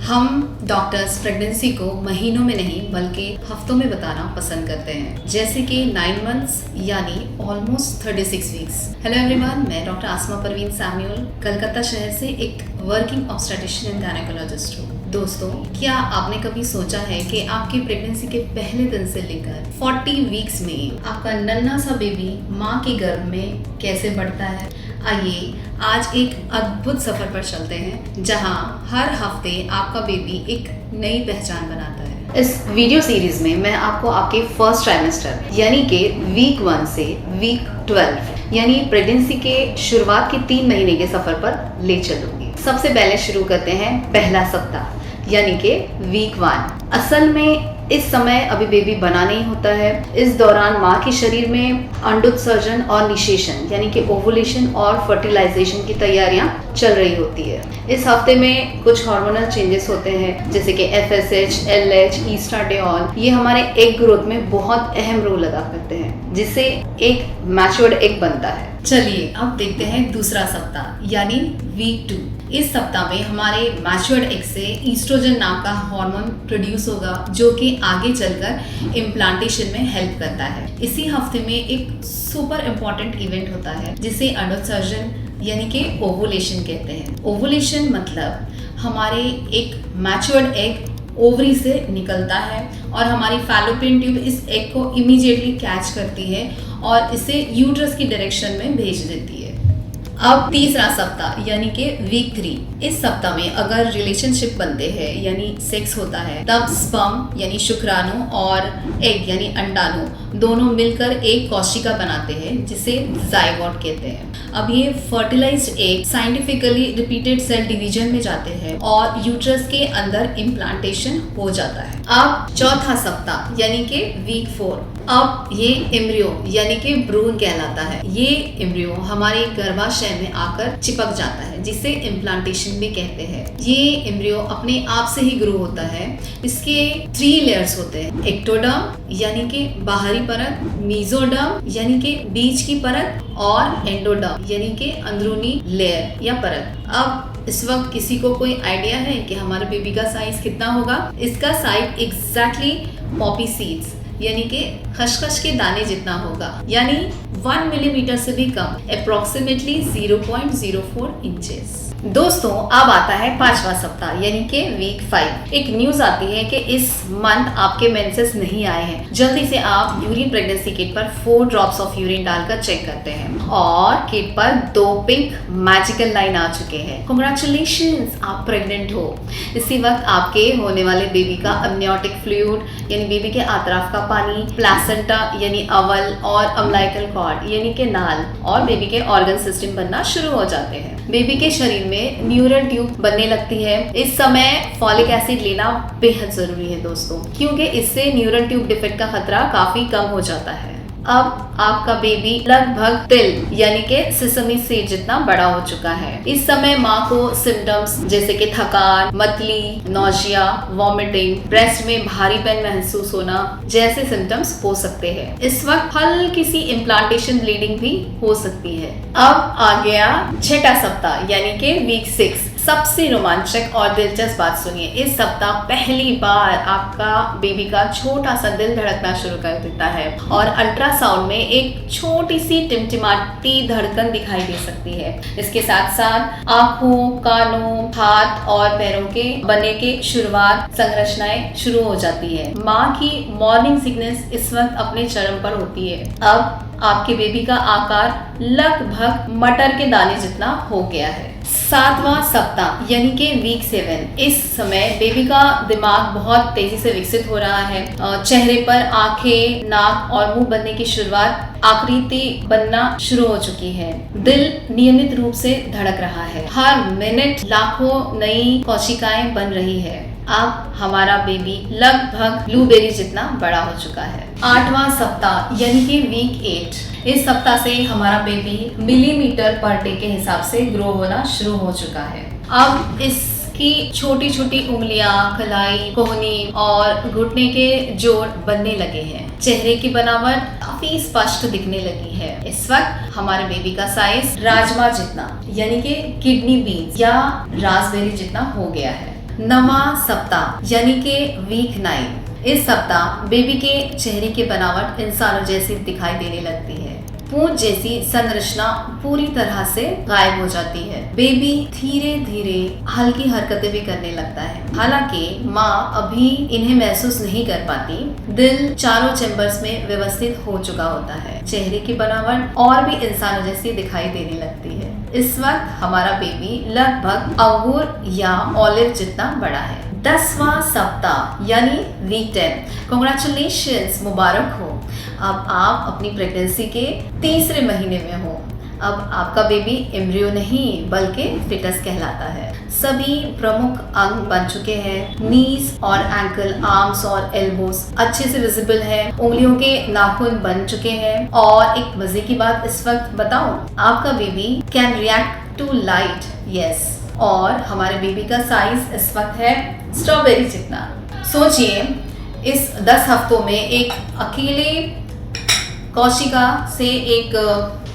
हम doctors pregnancy को महीनों में नहीं बल्कि हफ्तों में बताना पसंद करते हैं, जैसे कि 9 मंथ्स यानी ऑलमोस्ट 36 वीक्स। हेलो एवरीवन, मैं डॉक्टर आसमा परवीन सैमुअल कलकत्ता शहर से एक वर्किंग ऑब्स्टेट्रिशियन एंड गायनेकोलॉजिस्ट हूँ। दोस्तों, क्या आपने कभी सोचा है कि आपकी प्रेगनेंसी के पहले दिन से लेकर 40 वीक्स में आपका नन्हा सा बेबी माँ के गर्भ में कैसे बढ़ता है? आइए आज एक अद्भुत सफर पर चलते हैं, जहां हर हफ्ते आपका बेबी एक नई पहचान बनाता है। इस वीडियो सीरीज में मैं आपको आपके फर्स्ट ट्राइमेस्टर यानी कि वीक 1 से वीक 12 यानी प्रेगनेंसी के शुरुआत के 3 महीने के सफर पर ले चलूंगी। सबसे पहले शुरू करते हैं पहला सप्ताह यानी कि वीक 1। असल में इस समय अभी बेबी बना नहीं होता है। इस दौरान माँ के शरीर में अंडोत्सर्जन और निषेचन यानी कि ओवुलेशन और फर्टिलाइजेशन की तैयारियां चल रही होती है। इस हफ्ते में कुछ हार्मोनल चेंजेस होते हैं, जैसे कि FSH, LH, ईस्ट्राडियोल। ये हमारे एग ग्रोथ में बहुत अहम रोल अदा करते हैं, जिससे एक मैच्योर्ड एग बनता है। चलिए अब देखते हैं दूसरा सप्ताह यानी वीक 2। इस सप्ताह में हमारे मैच्योर्ड एग से ईस्ट्रोजन नाम का हार्मोन प्रोड्यूस होगा, जो कि आगे चलकर इम्प्लांटेशन में हेल्प करता है। इसी हफ्ते में एक सुपर इम्पोर्टेंट इवेंट होता है, जिसे अंडोत्सर्जन यानी कि ओवुलेशन कहते हैं। ओवुलेशन मतलब हमारे एक मैच्योर्ड एग ओवरी से निकलता है और हमारी फैलोपियन ट्यूब इस एग को इमीडिएटली कैच करती है और इसे यूट्रस की डायरेक्शन में भेज देती है। अब तीसरा सप्ताह यानी कि वीक 3। इस सप्ताह में अगर रिलेशनशिप बनते हैं यानी सेक्स होता है, तब स्पर्म यानी शुक्राणु और एग यानी अंडाणु दोनों मिलकर एक कोशिका बनाते हैं, जिसे जाइगोट कहते हैं। अब ये fertilized egg scientifically repeated cell division में जाते हैं और यूट्रस के अंदर इम्प्लांटेशन हो जाता है। अब चौथा सप्ताह यानी कि वीक 4। अब ये एम्ब्रियो यानी कि भ्रूण कहलाता है। ये एम्ब्रियो हमारे गर्भाशय में आकर चिपक जाता है, जिसे इम्प्लांटेशन भी कहते हैं। ये एम्ब्रियो अपने आप से ही ग्रो होता है। इसके 3 लेयर्स होते हैं, एक्टोडर्म यानी कि बाहरी परत, मेसोडर्म यानी कि बीच की परत और एंडोडर्म यानी कि अंदरूनी लेयर या परत। अब इस वक्त किसी को कोई आइडिया है कि हमारे बेबी का साइज कितना होगा? इसका साइज एग्जैक्टली पॉपी सीड्स यानी कि खसखस के दाने जितना होगा, यानी 1 मिलीमीटर से भी कम, अप्रोक्सीमेटली 0.04 इंचेस। दोस्तों, अब आता है 5वां सप्ताह यानी कि वीक 5। एक न्यूज आती है कि इस मंथ आपके मेंसेस नहीं आए हैं। जल्दी से आप यूरिन प्रेगनेंसी किट पर 4 ड्रॉप्स ऑफ यूरिन डालकर चेक करते हैं और किट पर 2 पिंक मैजिकल लाइन आ चुके हैं। कांग्रेचुलेशंस, आप प्रेग्नेंट हो। इसी वक्त आपके होने वाले बेबी का अमनियोटिक फ्लूइड यानी बेबी के आतराफ का पानी, प्लेसेंटा यानी अवल और अम्बिलिकल कॉर्ड यानी कि नाल और बेबी के ऑर्गन सिस्टम बनना शुरू हो जाते हैं। बेबी के शरीर में न्यूरल ट्यूब बनने लगती है। इस समय फॉलिक एसिड लेना बेहद जरूरी है दोस्तों, क्योंकि इससे न्यूरल ट्यूब डिफेक्ट का खतरा काफी कम हो जाता है। अब आपका बेबी लगभग तिल यानी कि सेसमी सीड जितना बड़ा हो चुका है। इस समय माँ को सिम्टम्स जैसे कि थकान, मतली, नौजिया, वॉमिटिंग, ब्रेस्ट में भारीपन महसूस होना जैसे सिम्टम्स हो सकते हैं। इस वक्त हल्की सी इम्प्लांटेशन ब्लीडिंग भी हो सकती है। अब आ गया 6वां सप्ताह यानी कि वीक 6। सबसे रोमांचक और दिलचस्प बात सुनिए, इस सप्ताह पहली बार आपका बेबी का छोटा सा दिल धड़कना शुरू कर देता है और अल्ट्रासाउंड में एक छोटी सी टिमटिमाती धड़कन दिखाई दे सकती है। इसके साथ साथ आंखों, कानों, हाथ और पैरों के बनने के शुरुआत संरचनाएं शुरू हो जाती है। माँ की मॉर्निंग सिकनेस इस वक्त अपने चरम पर होती है। अब आपके बेबी का आकार लगभग मटर के दाने जितना हो गया है। 7वां सप्ताह यानी कि वीक 7। इस समय बेबी का दिमाग बहुत तेजी से विकसित हो रहा है। चेहरे पर आंखें, नाक और मुंह बनने की शुरुआत, आकृति बनना शुरू हो चुकी है। दिल नियमित रूप से धड़क रहा है। हर मिनट लाखों नई कोशिकाएं बन रही है। अब हमारा बेबी लगभग ब्लूबेरी जितना बड़ा हो चुका है। 8वां सप्ताह यानी कि वीक 8। इस सप्ताह से हमारा बेबी मिलीमीटर पर डे के हिसाब से ग्रो होना शुरू हो चुका है। अब इसकी छोटी छोटी उंगलियां, कलाई, कोहनी और घुटने के जोड़ बनने लगे हैं। चेहरे की बनावट काफी स्पष्ट दिखने लगी है। इस वक्त हमारे बेबी का साइज राजमा जितना यानी कि किडनी बीन्स या रास्पबेरी जितना हो गया है। नवा सप्ताह यानी कि वीक 9। इस सप्ताह बेबी के चेहरे की बनावट इंसानों जैसी दिखाई देने लगती है। पूंछ जैसी संरचना पूरी तरह से गायब हो जाती है। बेबी धीरे धीरे हल्की हरकतें भी करने लगता है। हालांकि माँ अभी इन्हें महसूस नहीं कर पाती। दिल चारों चैम्बर्स में व्यवस्थित हो चुका होता है। चेहरे की बनावट और भी इंसानों जैसी दिखाई देने लगती है। इस वक्त हमारा बेबी लगभग अंगूर या ऑलिव जितना बड़ा है। 10वां सप्ताह यानी वीक 10। कांग्रेचुलेशंस, मुबारक हो। अब आप अपनी प्रेगनेंसी के तीसरे महीने में हो। अब आपका बेबी एम्ब्रियो नहीं बल्कि फिटस कहलाता है। सभी प्रमुख अंग बन चुके हैं। नीज और एंकल, आर्म्स और एल्बोस अच्छे से विजिबल है। उंगलियों के नाखून बन चुके हैं। और एक मजे की बात इस वक्त बताऊं, आपका baby can react to light. Yes, और हमारे बेबी का साइज इस वक्त है स्ट्रॉबेरी जितना। सोचिए, इस 10 हफ्तों में एक अकेले कौशिका से एक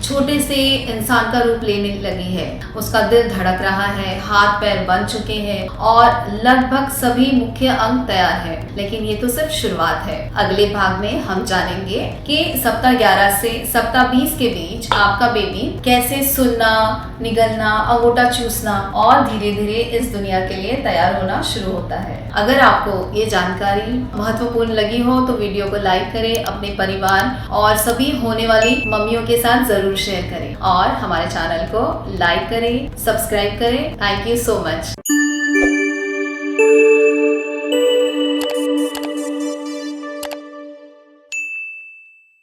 छोटे से इंसान का रूप लेने लगी है। उसका दिल धड़क रहा है, हाथ पैर बन चुके हैं और लगभग सभी मुख्य अंग तैयार है। लेकिन ये तो सिर्फ शुरुआत है। अगले भाग में हम जानेंगे कि सप्ताह 11 से सप्ताह 20 के बीच आपका बेबी कैसे सुनना, निगलना, अंगूठा चूसना और धीरे धीरे इस दुनिया के लिए तैयार होना शुरू होता है। अगर आपको ये जानकारी महत्वपूर्ण लगी हो तो वीडियो को लाइक करें, अपने परिवार और सभी होने वाली मम्मियों के साथ जरूर शेयर करें और हमारे चैनल को लाइक करें, सब्सक्राइब करें। Thank you so much.